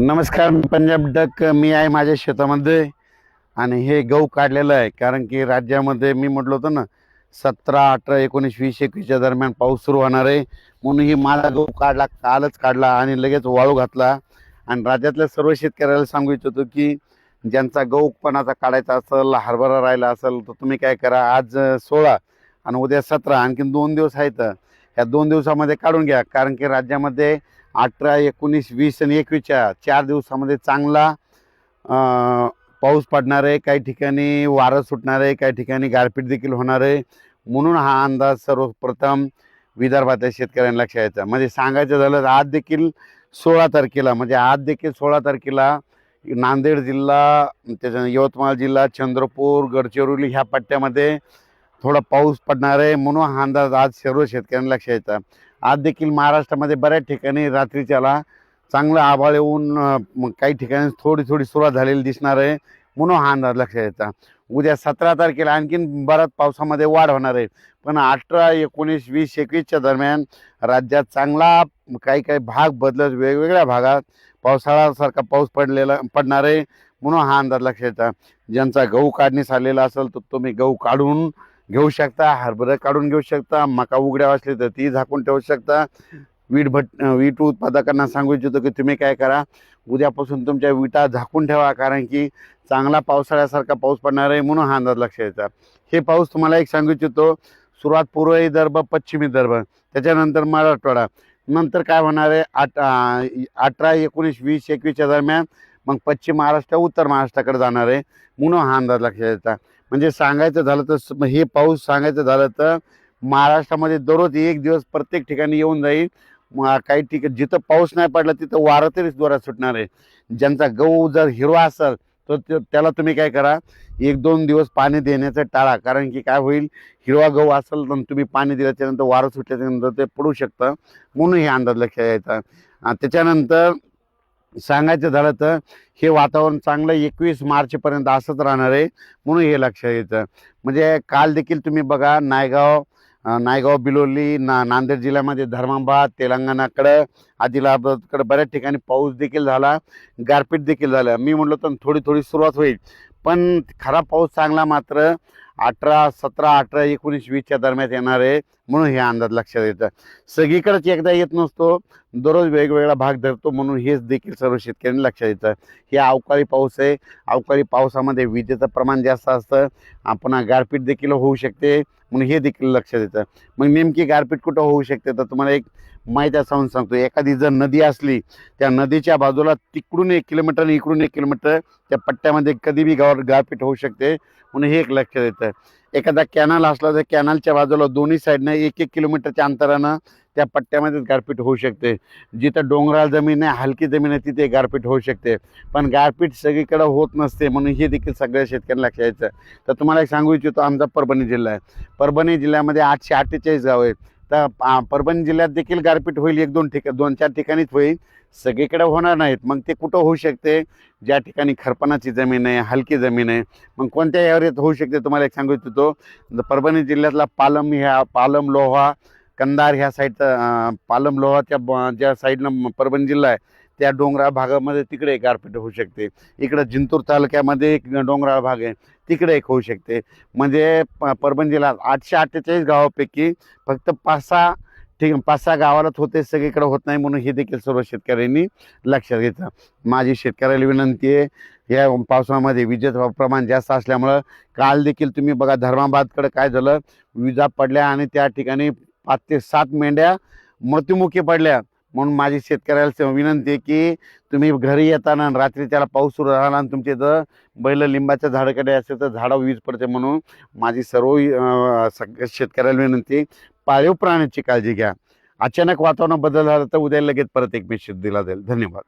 नमस्कार, मी पंजाब डक. मी आहे माझ्या शेतामध्ये आणि हे गहू काढलेलं आहे. कारण की राज्यामध्ये मी म्हटलं होतं ना, 17, 18, 19, 20, 21च्या दरम्यान पाऊस सुरू होणार आहे. म्हणून ही माझा गहू काढला, कालच काढला आणि लगेच वाळू घातला. आणि राज्यातल्या सर्व शेतकऱ्याला सांगू इच्छितो की ज्यांचा गहू पणाचा काढायचा असेल, हरभरा राहिला असेल, तर तुम्ही काय करा, आज 16 आणि उद्या 17, आणखीन 2 दिवस आहेत. ह्या 2 दिवसामध्ये काढून घ्या. कारण की राज्यामध्ये 18, 19, 20 आणि 21च्या 4 दिवसामध्ये चांगला पाऊस पडणार आहे. काही ठिकाणी वारं सुटणार आहे, काही ठिकाणी गारपीट देखील होणार आहे. म्हणून हा अंदाज सर्वप्रथम विदर्भातल्या शेतकऱ्यांना लक्षात यायचा. म्हणजे सांगायचं झालं, आज देखील 16 तारखेला, म्हणजे आज देखील 16 तारखेला नांदेड जिल्हा, त्याच्या यवतमाळ जिल्हा, चंद्रपूर, गडचिरोली ह्या पट्ट्यामध्ये थोडा पाऊस पडणार आहे. म्हणून हा अंदाज आज सर्व शेतकऱ्यांना लक्षात यायचा. आज देखील महाराष्ट्रामध्ये बऱ्याच ठिकाणी रात्रीच्याला चांगलं आभाळ येऊन काही ठिकाणी थोडी थोडी सुरुवात झालेली दिसणार आहे. म्हणून हा अंदाज लक्षात यायचा. उद्या 17 तारखेला आणखीन बराच पावसामध्ये वाढ होणार आहे. पण 18, 19, 20, 21च्या दरम्यान राज्यात चांगला काही काही भाग बदलत वेगवेगळ्या भागात पावसाळ्यासारखा पाऊस पडणार आहे. म्हणून हा अंदाज लक्षात यायचा. ज्यांचा गहू काढणीस आलेला असेल तर तुम्ही गहू काढून घेऊ शकता, हरभरा काढून घेऊ शकता, मका उघड्या असली तर ती झाकून ठेवू शकता. वीट उत्पादकांना सांगू इच्छितो की तुम्ही काय करा, उद्यापासून तुमच्या विटा झाकून ठेवा. कारण की चांगला पावसाळ्यासारखा पाऊस पडणार आहे. म्हणून हा अंदाज लक्षात यायचा. हे पाऊस तुम्हाला एक सांगू इच्छितो, सुरुवात पूर्व विदर्भ, पश्चिम विदर्भ, त्याच्यानंतर मराठवाडा, नंतर काय होणार आहे 18, 19, 20, 21च्या दरम्यान मग पश्चिम महाराष्ट्र, उत्तर महाराष्ट्राकडे जाणार आहे. म्हणून हा अंदाज लक्षात यायचा. म्हणजे सांगायचं झालं तर हे पाऊस सांगायचं झालं तर महाराष्ट्रामध्ये दररोज एक दिवस प्रत्येक ठिकाणी येऊन जाईल. काही ठिकाणी जिथं पाऊस नाही पडला तिथं वारं तरी जोरात सुटणार आहे. ज्यांचा गहू जर हिरवा असेल तर त्याला तुम्ही काय करा, 1-2 दिवस पाणी देण्याचं टाळा. कारण की काय होईल, हिरवा गहू असेल तर तुम्ही पाणी दिल्याच्यानंतर वारं सुटल्याच्यानंतर ते पडू शकतं. म्हणून हे अंदाज लक्षात यायचा. त्याच्यानंतर सांगायचं झालं तर हे वातावरण चांगलं 21 मार्चपर्यंत असंच राहणार आहे. म्हणून हे लक्षात यायचं. म्हणजे काल देखील तुम्ही बघा, नायगाव, बिलोली, नांदेड जिल्ह्यामध्ये, धर्माबाद, तेलंगणाकडं, आदिलाबादकडं बऱ्याच ठिकाणी पाऊस देखील झाला, गारपीट देखील झालं. मी म्हटलं तर थोडी थोडी सुरुवात होईल, पण खरा पाऊस चांगला मात्र 17, 18, 19, 20च्या दरम्यान येणार आहे. म्हणून हे अंदाज लक्षात येतं. सगळीकडेच एकदा येत नसतो, दररोज वेगवेगळा भाग धरतो. म्हणून हेच देखील सर्व शेतकऱ्यांनी लक्षात येतं. हे अवकाळी पाऊस आहे. अवकाळी पावसामध्ये विजेचं प्रमाण जास्त असतं, पुन्हा गारपीट देखील होऊ शकते. म्हणून हे देखील लक्षात येतं. मग नेमकी गारपीट कुठं होऊ शकते तर तुम्हाला एक माहिती असं सांगतो. एखादी जर नदी असली, त्या नदीच्या बाजूला तिकडून 1 किलोमीटर आणि इकडून 1 किलोमीटर त्या पट्ट्यामध्ये कधी बी गारपीट होऊ शकते. म्हणून हे एक लक्षात येतं. एखादा कॅनल असला तर कॅनलच्या बाजूला दोन्ही साईडनं 1-1 किलोमीटरच्या अंतरानं त्या पट्ट्यामध्ये गारपीट होऊ शकते. जिथं डोंगराळ जमीन आहे, हलकी जमीन आहे, तिथे गारपीट होऊ शकते. पण गारपीट सगळीकडे होत नसते. म्हणून हे देखील सगळ्या शेतकऱ्यांना लक्षात यायचं. तर तुम्हाला एक सांगू इच्छितो, आमचा परभणी जिल्हा आहे. परभणी जिल्ह्यामध्ये 848 गाव आहेत. तर परभणी जिल्ह्यात देखील गारपीट होईल. 2-4 ठिकाणीच होईल, सगळीकडे होणार नाहीत. मग ते कुठं होऊ शकते, ज्या ठिकाणी खरपणाची जमीन आहे, हलकी जमीन आहे. मग कोणत्या एरियात होऊ शकते तुम्हाला एक सांगू इच्छितो. परभणी जिल्ह्यातला पालम, लोहा, कंधार ह्या साईडचं, पालम लोहाच्या ज्या साईडनं परभणी जिल्हा आहे त्या डोंगराळ भागामध्ये तिकडे एक गारपीट होऊ शकते. इकडं जिंतूर तालुक्यामध्ये एक डोंगराळ भाग आहे, तिकडे एक होऊ शकते. म्हणजे परभणी जिल्ह्यात 848 गावापैकी फक्त 5-6 गावालाच होते, सगळीकडे होत नाही. म्हणून हे देखील सर्व शेतकऱ्यांनी लक्षात घ्यायचं. माझी शेतकऱ्याला विनंती आहे, या पावसामध्ये विजेचं प्रमाण जास्त असल्यामुळं काल देखील तुम्ही बघा, धर्माबादकडे काय झालं, विजा पडल्या आणि त्या ठिकाणी 5 ते 7 मेंढ्या मृत्युमुखी पडल्या. म्हणून माझी शेतकऱ्याला विनंती आहे की तुम्ही घरी येताना रात्री त्याला पाऊस सुरू झाला आणि तुमचे जर बैल लिंबाच्या झाडाकडे असेल तर झाडावर वीज पडते. म्हणून माझी सर्व सगळ्या शेतकऱ्याला विनंती, पाळीव प्राण्याची काळजी घ्या. अचानक वातावरण बदल झाला तर उद्या लगेच परत एक मेसेज दिला जाईल. धन्यवाद.